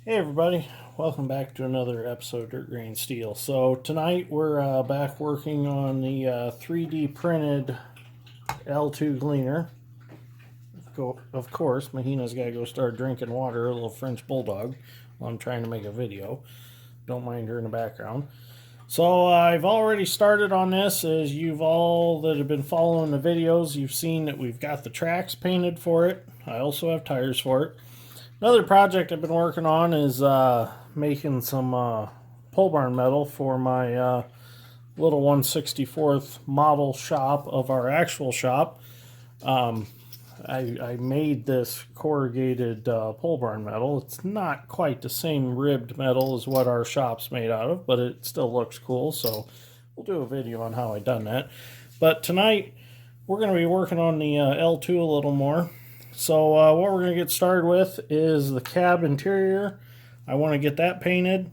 Hey everybody, welcome back to another episode of Dirt Grain Steel. So tonight we're back working on the 3D printed L2 Gleaner. Of course, Mahina's got to go start drinking water, a little French Bulldog, while I'm trying to make a video. Don't mind her in the background. So I've already started on this. As you've all that have been following the videos, you've seen that we've got the tracks painted for it. I also have tires for it. Another project I've been working on is making some pole barn metal for my little 1/64th model shop of our actual shop. I made this corrugated pole barn metal. It's not quite the same ribbed metal as what our shop's made out of, but it still looks cool, so we'll do a video on how I done that. But tonight we're going to be working on the L2 a little more. So what we're going to get started with is the cab interior. I want to get that painted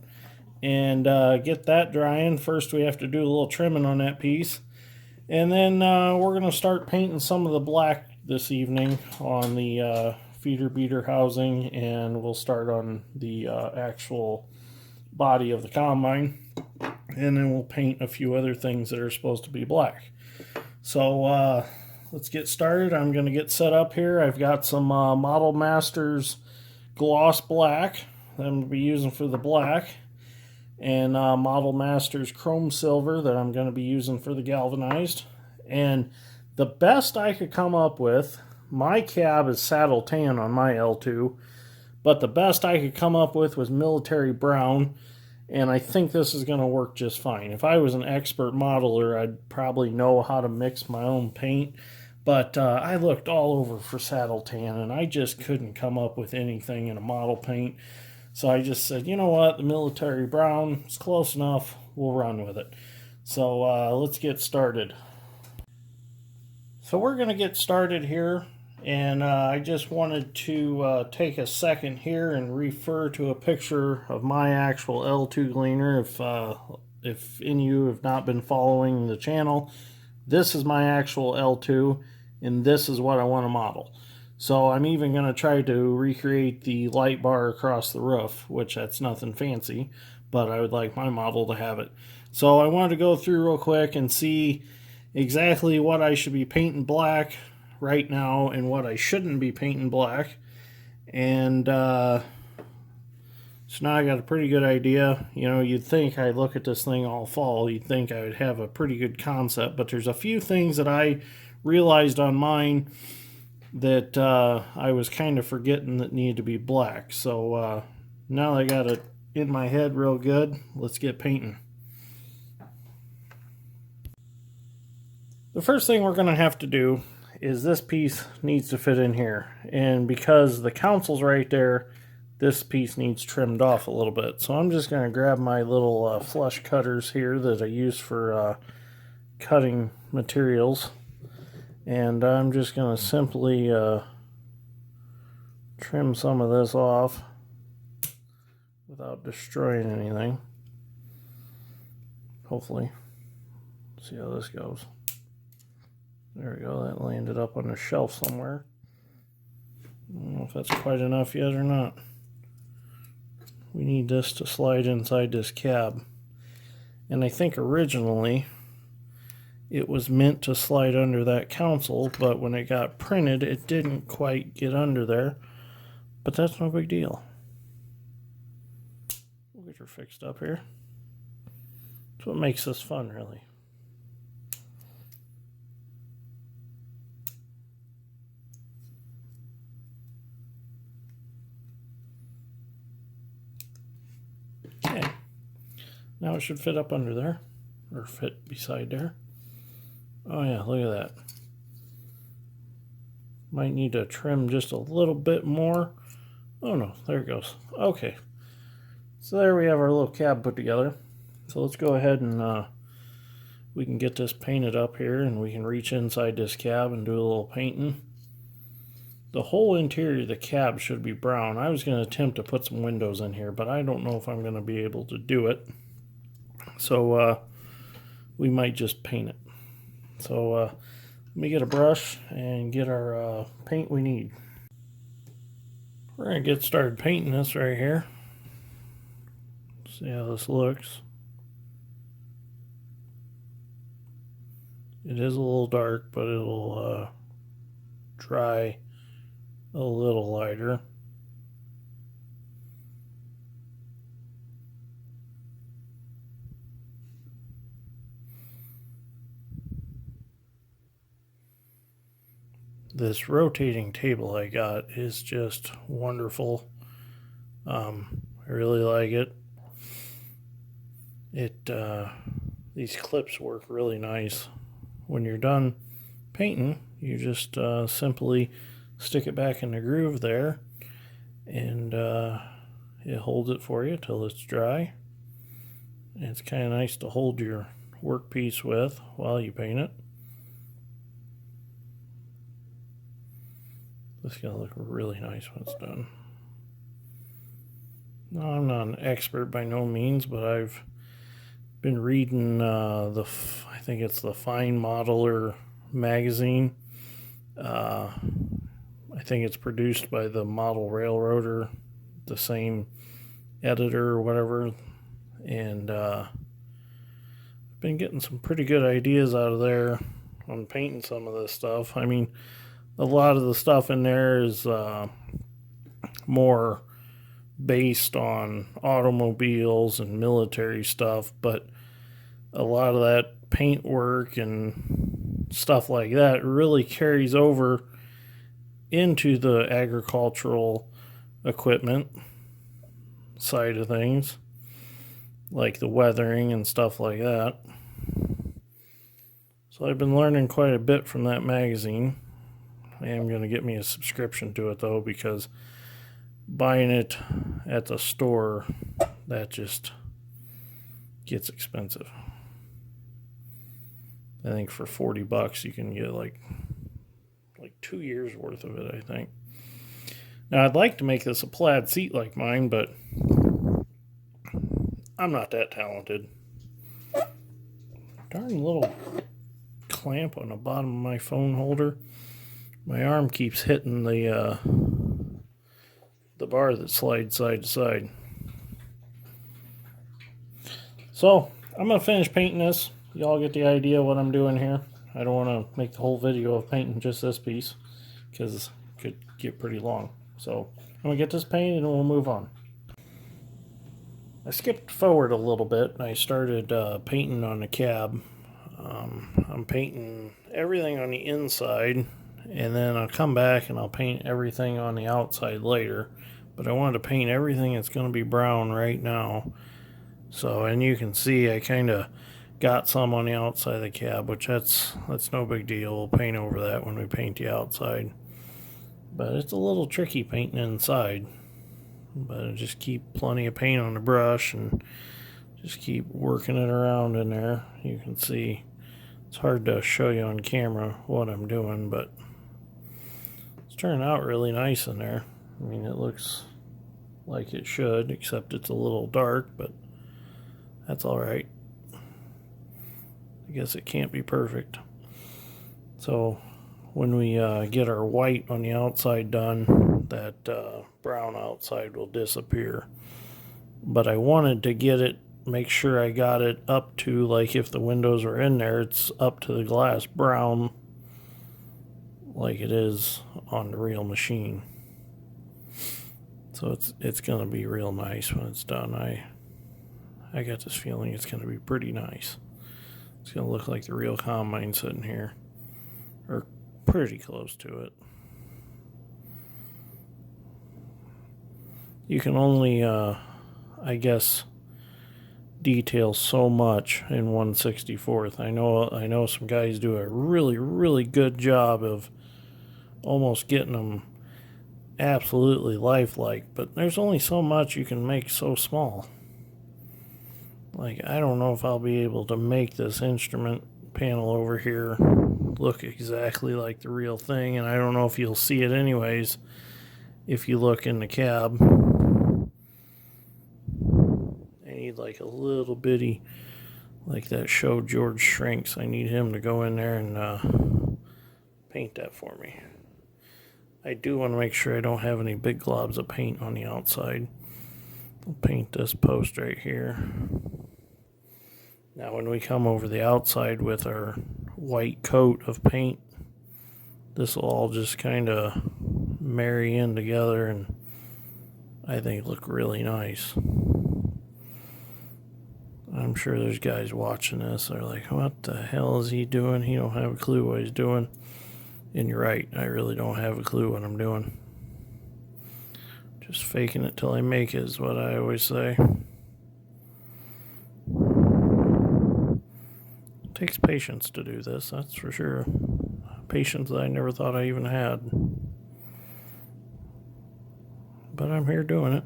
and get that drying. First we have to do a little trimming on that piece. And then we're going to start painting some of the black this evening on the feeder beater housing, and we'll start on the actual body of the combine. And then we'll paint a few other things that are supposed to be black. So let's get started. I'm going to get set up here. I've got some Model Masters gloss black that I'm going to be using for the black, and Model Masters chrome silver that I'm going to be using for the galvanized. And the best I could come up with, my cab is saddle tan on my L2, but the best I could come up with was military brown, and I think this is going to work just fine. If I was an expert modeler, I'd probably know how to mix my own paint. But I looked all over for saddle tan, and I just couldn't come up with anything in a model paint. So I just said, you know what, the military brown is close enough. We'll run with it. So let's get started. So we're going to get started here, and I just wanted to take a second here and refer to a picture of my actual L2 Gleaner. If any of you have not been following the channel, this is my actual L2. And this is what I want to model. So I'm even going to try to recreate the light bar across the roof, which that's nothing fancy, but I would like my model to have it. So I wanted to go through real quick and see exactly what I should be painting black right now and what I shouldn't be painting black. And so now I got a pretty good idea. You know, you'd think I'd look at this thing all fall, you'd think I would have a pretty good concept, but there's a few things that I realized on mine that I was kind of forgetting that needed to be black. So now I got it in my head real good. Let's get painting. The first thing we're going to have to do is this piece needs to fit in here. And because the counsel's right there, this piece needs trimmed off a little bit. So I'm just going to grab my little flush cutters here that I use for cutting materials. And I'm just going to simply trim some of this off without destroying anything. Hopefully. See how this goes. There we go. That landed up on the shelf somewhere. I don't know if that's quite enough yet or not. We need this to slide inside this cab. And I think originally it was meant to slide under that console, but when it got printed, it didn't quite get under there. But that's no big deal. We'll get her fixed up here. That's what makes this fun, really. Okay. Now it should fit up under there, or fit beside there. Oh yeah, look at that. Might need to trim just a little bit more. Oh no, there it goes. Okay. So there we have our little cab put together. So let's go ahead and we can get this painted up here, and we can reach inside this cab and do a little painting. The whole interior of the cab should be brown. I was going to attempt to put some windows in here, but I don't know if I'm going to be able to do it. So we might just paint it. So let me get a brush and get our paint we need. We're going to get started painting this right here. See how this looks. It is a little dark, but it'll dry a little lighter. This rotating table I got is just wonderful. I really like it. These clips work really nice. When you're done painting, you just simply stick it back in the groove there, and it holds it for you till it's dry. And it's kind of nice to hold your workpiece with while you paint it. This is going to look really nice when it's done. Now, I'm not an expert by no means, but I've been reading I think it's the Fine Modeler magazine. I think it's produced by the Model Railroader, the same editor or whatever, and I've been getting some pretty good ideas out of there on painting some of this stuff. I mean, a lot of the stuff in there is more based on automobiles and military stuff, but a lot of that paint work and stuff like that really carries over into the agricultural equipment side of things, like the weathering and stuff like that. So I've been learning quite a bit from that magazine. I am going to get me a subscription to it though, because buying it at the store, that just gets expensive. I think for $40 you can get like 2 years worth of it, I think. Now I'd like to make this a plaid seat like mine, but I'm not that talented. Darn little clamp on the bottom of my phone holder. My arm keeps hitting the bar that slides side to side. So I'm going to finish painting this. Y'all get the idea what I'm doing here. I don't want to make the whole video of painting just this piece, because it could get pretty long. So I'm going to get this painted and we'll move on. I skipped forward a little bit and I started painting on the cab. I'm painting everything on the inside, and then I'll come back and I'll paint everything on the outside later. But I wanted to paint everything that's going to be brown right now. So, and you can see I kind of got some on the outside of the cab, which that's no big deal. We'll paint over that when we paint the outside. But it's a little tricky painting inside. But I just keep plenty of paint on the brush and just keep working it around in there. You can see it's hard to show you on camera what I'm doing, but it's turning out really nice in there. I mean, it looks like it should, except it's a little dark, but that's alright. I guess it can't be perfect. So when we get our white on the outside done, that brown outside will disappear. But I wanted to get it, make sure I got it up to, like, if the windows are in there, it's up to the glass brown like it is on the real machine. So it's going to be real nice when it's done. I got this feeling it's going to be pretty nice. It's going to look like the real combine sitting here, or pretty close to it. You can only, I guess, detail so much in 1/64. I know some guys do a really, really good job of almost getting them absolutely lifelike, but there's only so much you can make so small. Like, I don't know if I'll be able to make this instrument panel over here look exactly like the real thing, and I don't know if you'll see it anyways if you look in the cab. I need like a little bitty, like that show George Shrinks. I need him to go in there and paint that for me. I do want to make sure I don't have any big globs of paint on the outside. We'll paint this post right here. Now when we come over the outside with our white coat of paint, this will all just kind of marry in together and I think look really nice. I'm sure there's guys watching this that are like, what the hell is he doing? He don't have a clue what he's doing. And you're right, I really don't have a clue what I'm doing. Just faking it till I make it is what I always say. It takes patience to do this, that's for sure. Patience that I never thought I even had. But I'm here doing it.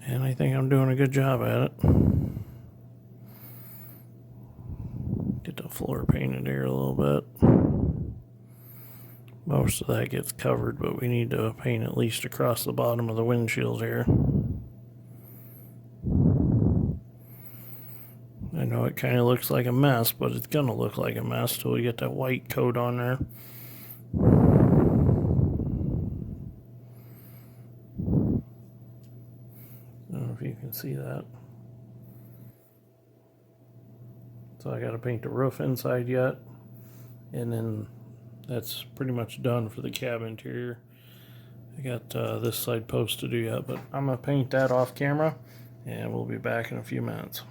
And I think I'm doing a good job at it. Get the floor painted here a little bit. Most of that gets covered, but we need to paint at least across the bottom of the windshield here. I know it kind of looks like a mess, but it's going to look like a mess till we get that white coat on there. I don't know if you can see that. So I got to paint the roof inside yet, and then that's pretty much done for the cab interior. I got this side post to do yet, but I'm going to paint that off camera, and we'll be back in a few minutes.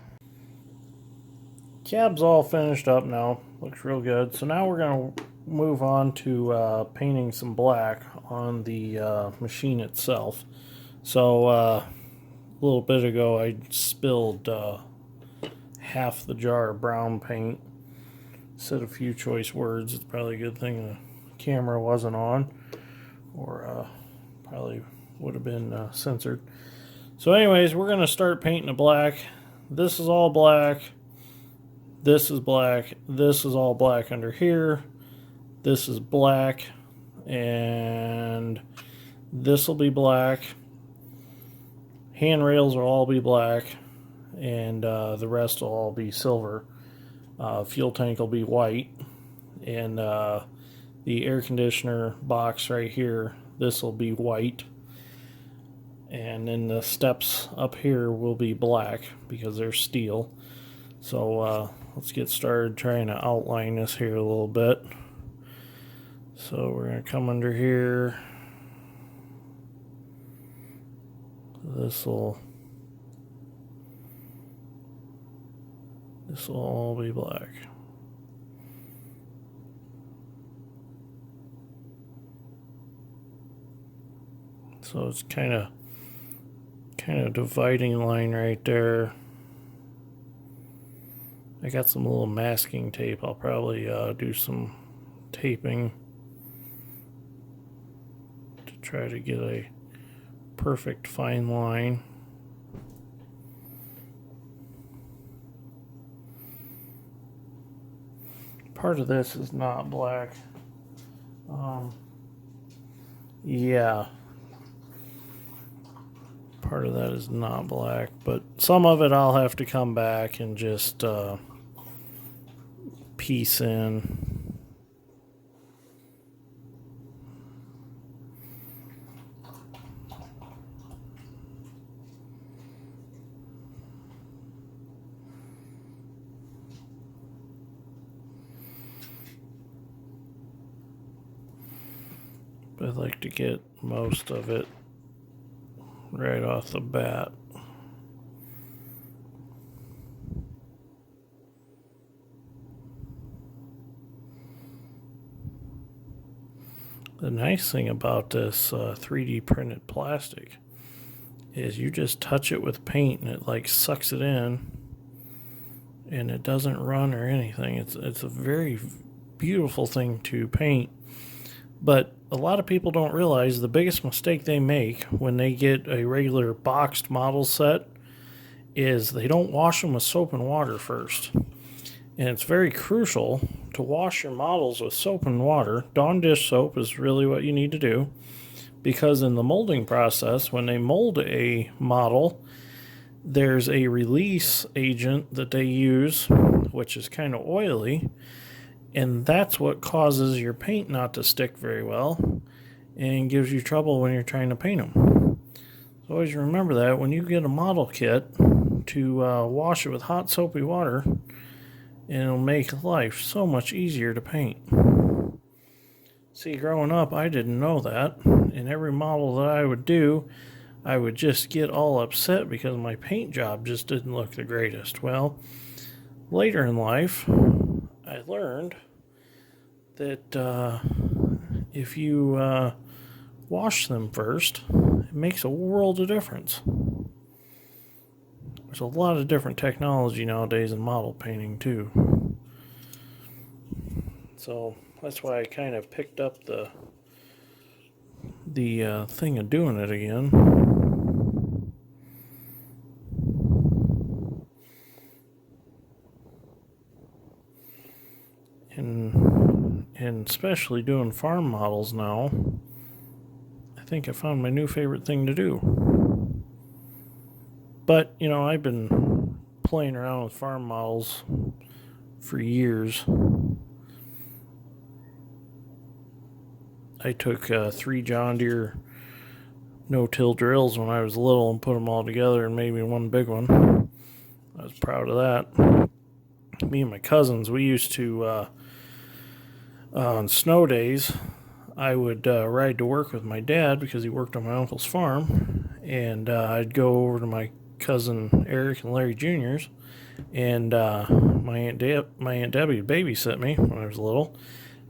Cab's all finished up now, looks real good. So now we're going to move on to painting some black on the machine itself. So a little bit ago I spilled half the jar of brown paint. Said a few choice words. It's probably a good thing the camera wasn't on, or probably would have been censored. So anyways, we're going to start painting the black. This is all black. This is black. This is all black under here. This is black. And this will be black. Handrails will all be black. And the rest will all be silver. Fuel tank will be white. And the air conditioner box right here, this will be white. And then the steps up here will be black because they're steel. So let's get started trying to outline this here a little bit. So we're going to come under here. This will all be black. So it's kind of dividing line right there. I got some little masking tape. I'll probably do some taping to try to get a perfect fine line. Part of this is not black. Yeah. Part of that is not black, but some of it I'll have to come back and just piece in. But I'd like to get most of it right off the bat. The nice thing about this 3D printed plastic is you just touch it with paint and it like sucks it in and it doesn't run or anything. It's a very beautiful thing to paint. But a lot of people don't realize the biggest mistake they make when they get a regular boxed model set is they don't wash them with soap and water first. And it's very crucial to wash your models with soap and water. Dawn dish soap is really what you need to do, because in the molding process, when they mold a model, there's a release agent that they use, which is kind of oily, and that's what causes your paint not to stick very well and gives you trouble when you're trying to paint them. So always remember that when you get a model kit, to wash it with hot soapy water, and it'll make life so much easier to paint. See, growing up, I didn't know that, and every model that I would do, I would just get all upset because my paint job just didn't look the greatest. Well, later in life, I learned that if you wash them first, it makes a world of difference. There's a lot of different technology nowadays in model painting too. So that's why I kind of picked up the thing of doing it again. And especially doing farm models now, I think I found my new favorite thing to do. But, you know, I've been playing around with farm models for years. I took 3 John Deere no-till drills when I was little and put them all together and made me one big one. I was proud of that. Me and my cousins, we used to, on snow days, I would ride to work with my dad because he worked on my uncle's farm, and I'd go over to my cousin Eric and Larry Jr.'s, and my Aunt Debbie would babysit me when I was little,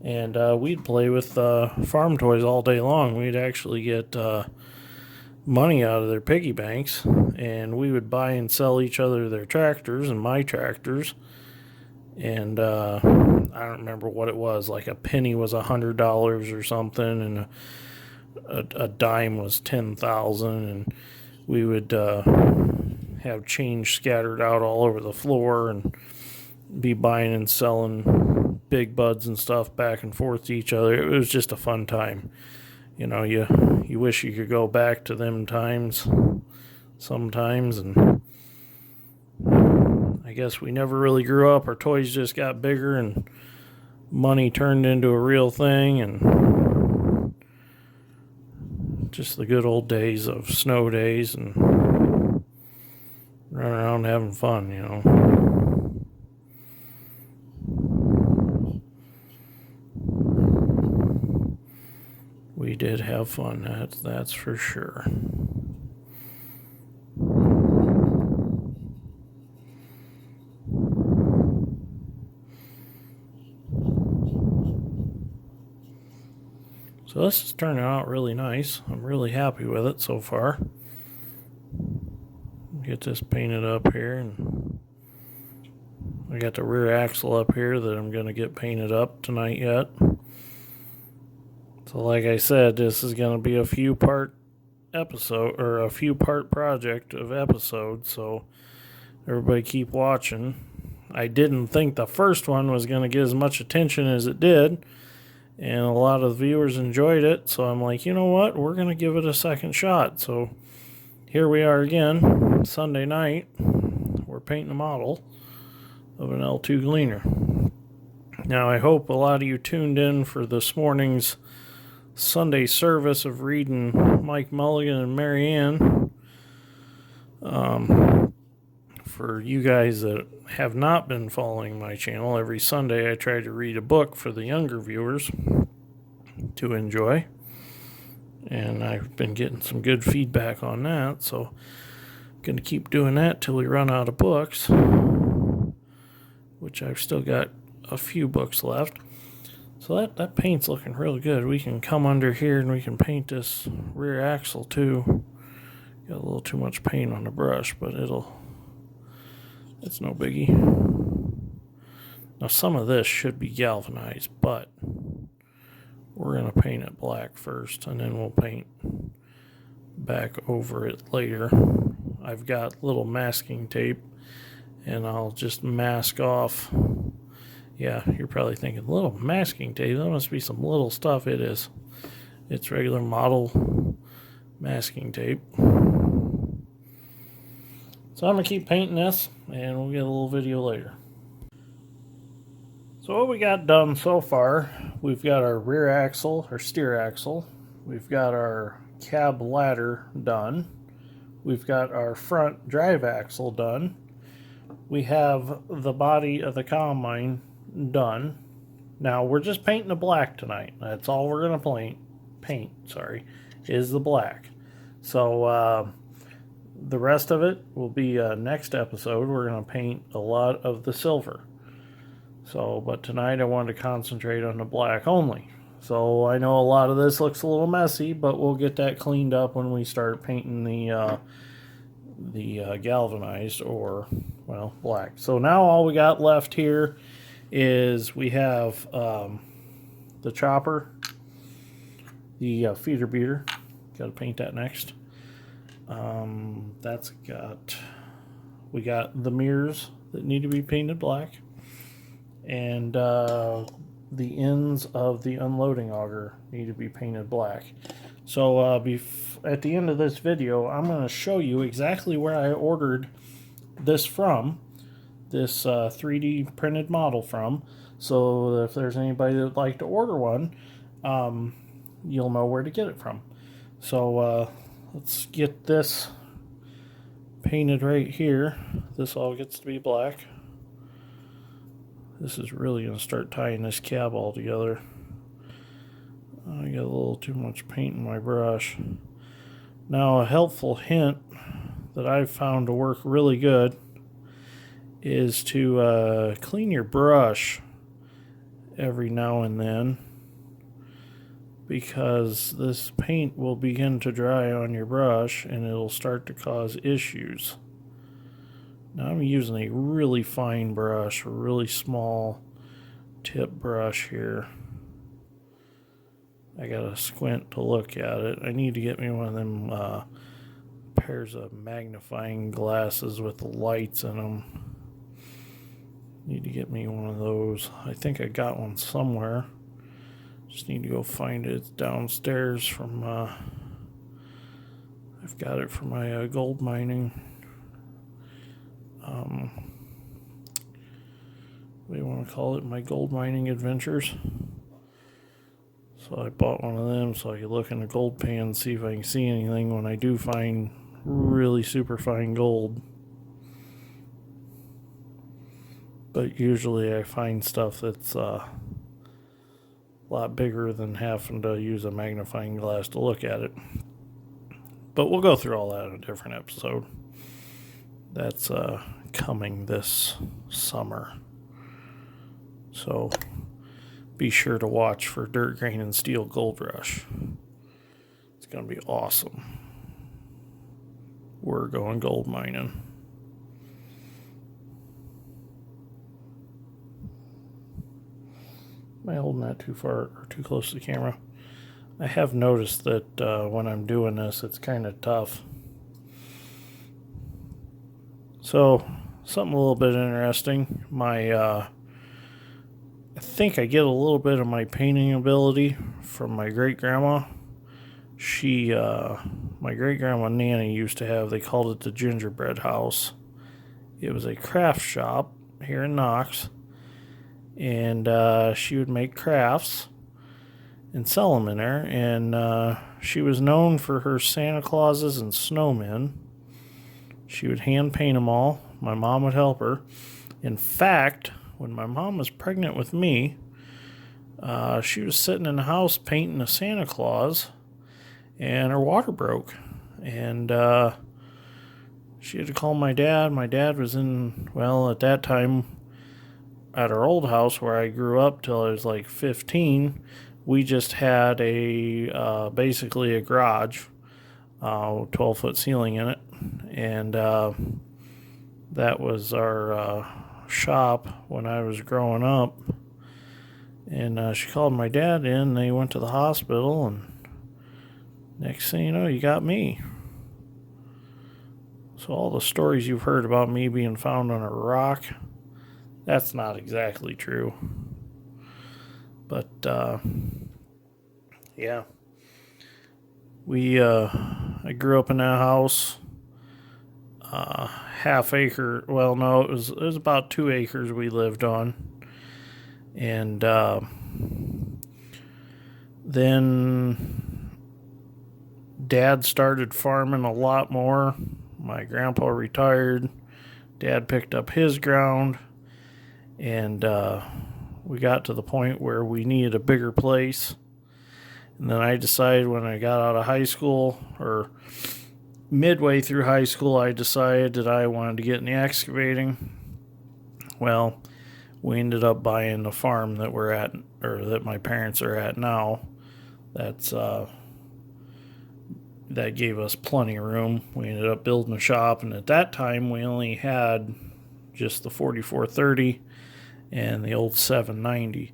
and we'd play with farm toys all day long. We'd actually get money out of their piggy banks, and we would buy and sell each other their tractors and my tractors. And I don't remember what it was, like a penny was $100 or something, and a dime was 10,000, and we would have change scattered out all over the floor and be buying and selling big buds and stuff back and forth to each other. It was just a fun time. You know, you wish you could go back to them times sometimes, and I guess we never really grew up. Our toys just got bigger and money turned into a real thing, and just the good old days of snow days and running around having fun, you know. We did have fun, that's for sure. So this is turning out really nice. I'm really happy with it so far. Get this painted up here, and I got the rear axle up here that I'm going to get painted up tonight yet. So like I said, this is going to be a few part episode, or a few part project of episodes, so everybody keep watching. I didn't think the first one was going to get as much attention as it did, and a lot of the viewers enjoyed it, so I'm like, you know what, we're going to give it a second shot. So here we are again, Sunday night. We're painting a model of an L2 Gleaner. Now, I hope a lot of you tuned in for this morning's Sunday service of reading Mike Mulligan and Mary Ann. For you guys that have not been following my channel, every Sunday I try to read a book for the younger viewers to enjoy, and I've been getting some good feedback on that, so I'm going to keep doing that till we run out of books, which I've still got a few books left. So that paint's looking real good. We can come under here and we can paint this rear axle too. Got a little too much paint on the brush, but it's no biggie. Now some of this should be galvanized, but we're going to paint it black first, and then we'll paint back over it later. I've got little masking tape, and I'll just mask off. Yeah, you're probably thinking, little masking tape? That must be some little stuff. It is. It's regular model masking tape. So I'm going to keep painting this, and we'll get a little video later. So what we got done so far, we've got our rear axle, our steer axle. We've got our cab ladder done. We've got our front drive axle done. We have the body of the combine done. Now we're just painting the black tonight. That's all we're gonna paint, is the black. So the rest of it will be next episode. We're gonna paint a lot of the silver. So, but tonight I wanted to concentrate on the black only. So I know a lot of this looks a little messy, but we'll get that cleaned up when we start painting the galvanized, or, well, black. So now all we got left here is we have the chopper, the feeder beater. Got to paint that next. We got the mirrors that need to be painted black, and the ends of the unloading auger need to be painted black. So at the end of this video, I'm going to show you exactly where I ordered this from, this 3D printed model from. So if there's anybody that would like to order one, you'll know where to get it from. So let's get this painted right here. This all gets to be black. This is really going to start tying this cab all together. I got a little too much paint in my brush. Now, a helpful hint that I've found to work really good is to clean your brush every now and then, because this paint will begin to dry on your brush and it'll start to cause issues. Now I'm using a really fine brush, a really small tip brush here. I gotta squint to look at it. I need to get me one of them pairs of magnifying glasses with the lights in them. Need to get me one of those. I think I got one somewhere. Just need to go find it. It's downstairs from, I've got it from my gold mining. What do you want to call it? My gold mining adventures. So I bought one of them so I could look in the gold pan and see if I can see anything when I do find really super fine gold. But usually I find stuff that's a lot bigger than having to use a magnifying glass to look at it. But we'll go through all that in a different episode. That's coming this summer. So be sure to watch for Dirt Grain and Steel Gold Rush. It's going to be awesome. We're going gold mining. Am I holding that too far or too close to the camera? I have noticed that when I'm doing this, it's kind of tough. So, something a little bit interesting. I think I get a little bit of my painting ability from my great-grandma. My great-grandma Nanny used to have, they called it the gingerbread house. It was a craft shop here in Knox, and she would make crafts and sell them in there, and she was known for her Santa Clauses and snowmen. She would hand paint them all. My mom would help her. In fact, when my mom was pregnant with me, she was sitting in the house painting a Santa Claus, and her water broke. And she had to call my dad. My dad was at that time, at our old house where I grew up till I was like 15, we just had basically a garage, 12-foot ceiling in it. And that was our shop when I was growing up. And she called my dad in. They went to the hospital, and next thing you know, you got me. So all the stories you've heard about me being found on a rock, that's not exactly true. But yeah, I grew up in that house. Half acre. Well, no, it was about 2 acres we lived on, and then Dad started farming a lot more, my grandpa retired. Dad picked up his ground, and we got to the point where we needed a bigger place. And then I decided when I got out of high school, or midway through high school, I decided that I wanted to get in the excavating. Well, we ended up buying the farm that we're at, or that my parents are at now. That gave us plenty of room. We ended up building a shop, and at that time we only had just the 4430 and the old 790.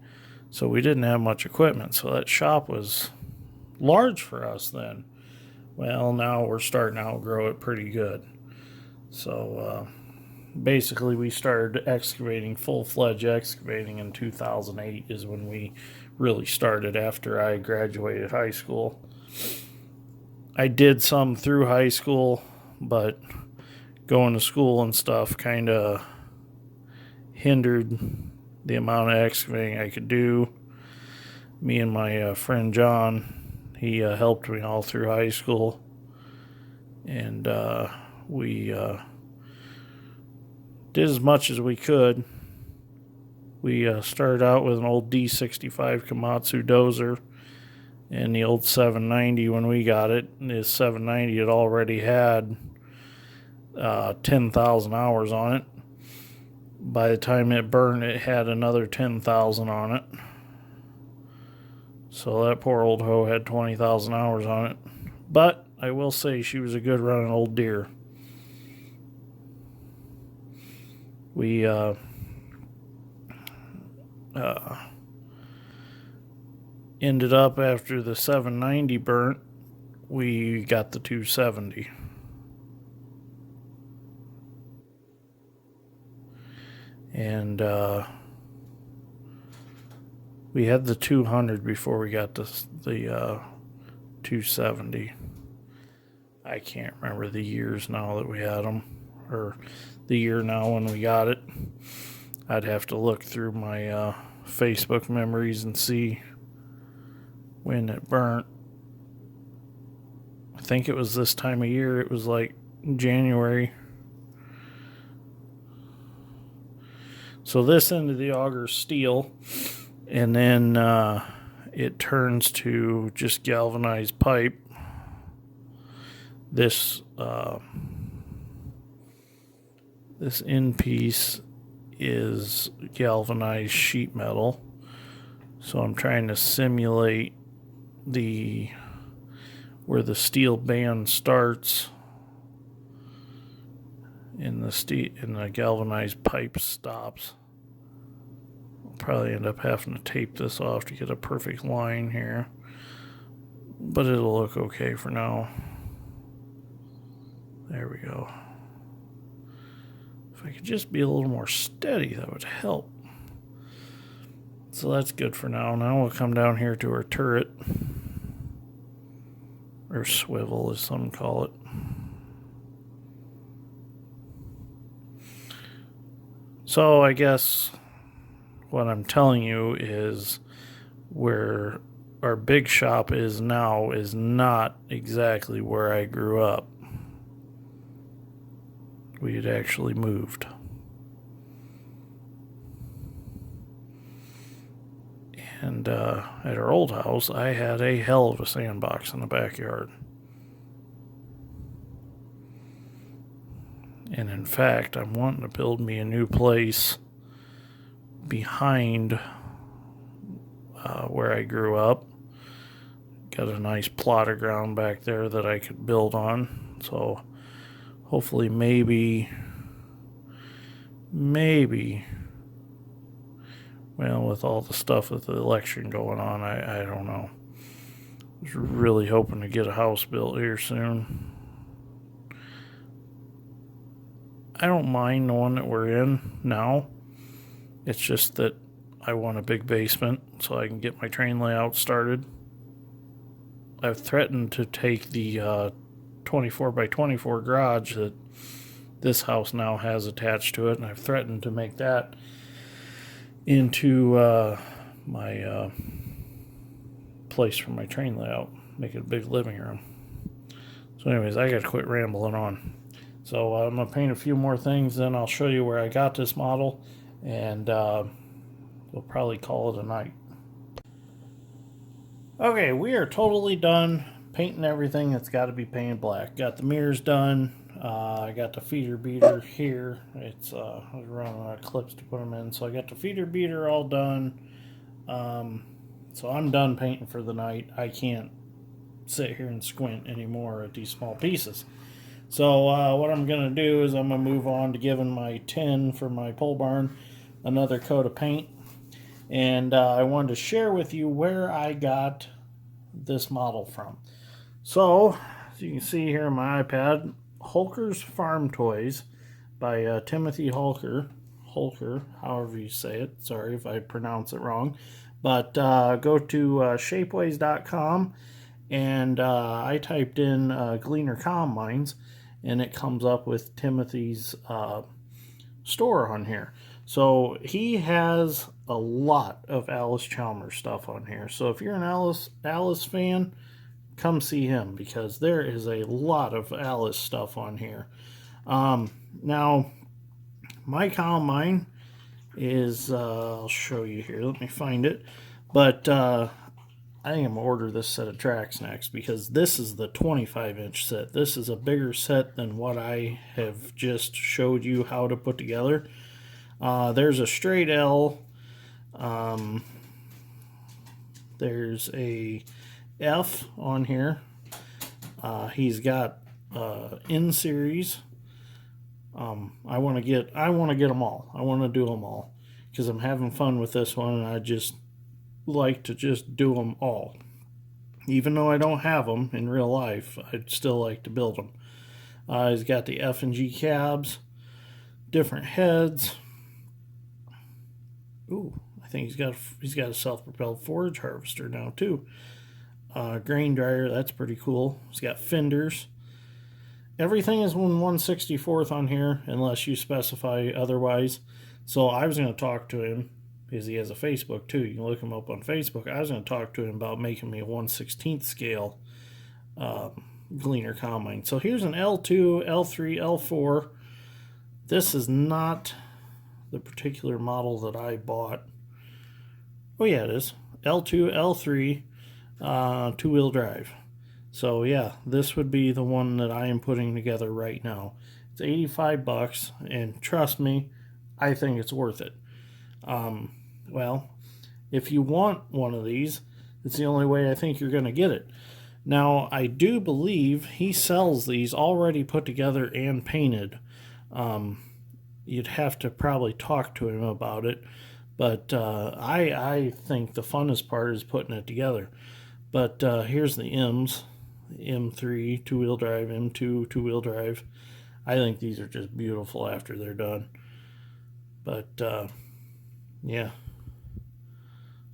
So we didn't have much equipment, so that shop was large for us then. Well, now we're starting to outgrow it pretty good. So basically we started excavating, full-fledged excavating, in 2008 is when we really started after I graduated high school. I did some through high school, but going to school and stuff kind of hindered the amount of excavating I could do. Me and my friend John, he helped me all through high school, and we did as much as we could. We started out with an old D65 Komatsu dozer and the old 790 when we got it. The 790 had already had 10,000 hours on it. By the time it burned, it had another 10,000 on it. So that poor old hoe had 20,000 hours on it. But I will say she was a good running old deer. We ended up, after the 790 burnt, we got the 270. And we had the 200 before we got the 270. I can't remember the years now that we had them, or the year now when we got it. I'd have to look through my Facebook memories and see when it burnt. I think it was this time of year. It was like January. So this end of the auger is steel, and then it turns to just galvanized pipe. This end piece is galvanized sheet metal. So I'm trying to simulate where the steel band starts and the galvanized pipe stops. I'll probably end up having to tape this off to get a perfect line here, but it'll look okay for now. There we go. If I could just be a little more steady, that would help. So that's good for now. Now we'll come down here to our turret, or swivel as some call it. So I guess what I'm telling you is where our big shop is now is not exactly where I grew up. We had actually moved. And at our old house, I had a hell of a sandbox in the backyard. And in fact, I'm wanting to build me a new place behind where I grew up. Got a nice plot of ground back there that I could build on. So hopefully maybe, well, with all the stuff with the election going on, I don't know. I was really hoping to get a house built here soon. I don't mind the one that we're in now. It's just that I want a big basement so I can get my train layout started. I've threatened to take the 24 by 24 garage that this house now has attached to it, and I've threatened to make that into my place for my train layout. Make it a big living room. So anyways, I gotta quit rambling on. So I'm going to paint a few more things, then I'll show you where I got this model, and we'll probably call it a night. Okay, we are totally done painting everything that's got to be painted black. Got the mirrors done. I got the feeder beater here. It's I was running out of clips to put them in, so I got the feeder beater all done. So I'm done painting for the night. I can't sit here and squint anymore at these small pieces. So what I'm going to do is I'm going to move on to giving my tin for my pole barn another coat of paint. And I wanted to share with you where I got this model from. So, as you can see here on my iPad, Hulker's Farm Toys by Timothy Hulker, however you say it. Sorry if I pronounce it wrong. But go to shapeways.com, and I typed in Gleaner combines, and it comes up with Timothy's store on here. So he has a lot of Alice Chalmers stuff on here. So if you're an Alice fan, come see him, because there is a lot of Alice stuff on here. Now, my combine is, I'll show you here. Let me find it. But I think I'm going to order this set of tracks next, because this is the 25-inch set. This is a bigger set than what I have just showed you how to put together. There's a straight L. There's a F on here. He's got in series. I want to get them all. I want to do them all, because I'm having fun with this one, and I just like to just do them all. Even though I don't have them in real life, I'd still like to build them. He's got the F and G cabs, different heads. Ooh, I think he's got a self-propelled forage harvester now too. Grain dryer, that's pretty cool. He's got fenders. Everything is 1/64 on here, unless you specify otherwise. So I was going to talk to him, because he has a Facebook too. You can look him up on Facebook. I was going to talk to him about making me a 1/16 scale Gleaner combine. So here's an L2, L3, L4. This is not the particular model that I bought. Oh yeah, it is. L2, L3, two-wheel drive. So yeah, this would be the one that I am putting together right now. It's $85, and trust me, I think it's worth it. Well, if you want one of these, it's the only way I think you're going to get it. Now, I do believe he sells these already put together and painted. You'd have to probably talk to him about it, but I think the funnest part is putting it together. But here's the M's. M3 two-wheel drive, M2 two-wheel drive. I think these are just beautiful after they're done. But yeah,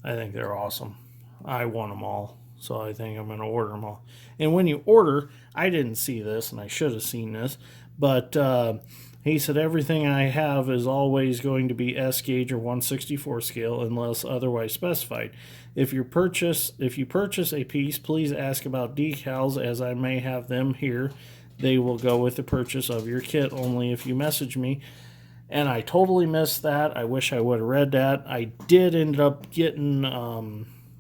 I think they're awesome. I want them all, so I think I'm going to order them all. And when you order, I didn't see this, and I should have seen this, but he said everything I have is always going to be S gauge or 1/64 scale unless otherwise specified. If you purchase a piece, please ask about decals, as I may have them here. They will go with the purchase of your kit only if you message me. And I totally missed that. I wish I would have read that. I did end up getting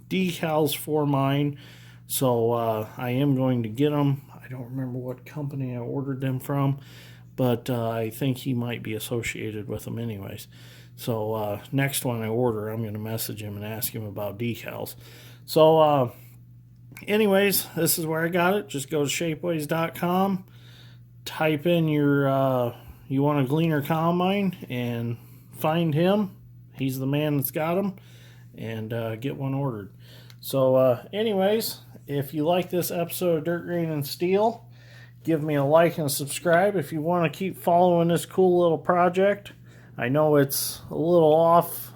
decals for mine, so I am going to get them. I don't remember what company I ordered them from, but I think he might be associated with them anyways. So next one I order, I'm going to message him and ask him about decals. So anyways, this is where I got it. Just go to shapeways.com, type in your you want a Gleaner combine, and find him. He's the man that's got them, and get one ordered. So anyways, if you like this episode of Dirt, Grain, and Steel, give me a like and a subscribe if you want to keep following this cool little project. I know it's a little off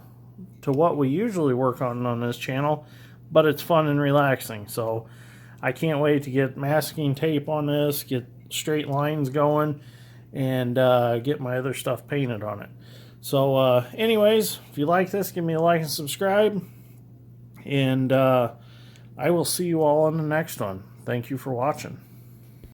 to what we usually work on this channel, but it's fun and relaxing. So I can't wait to get masking tape on this, get straight lines going, and get my other stuff painted on it. So anyways, if you like this, give me a like and subscribe, and I will see you all on the next one. Thank you for watching.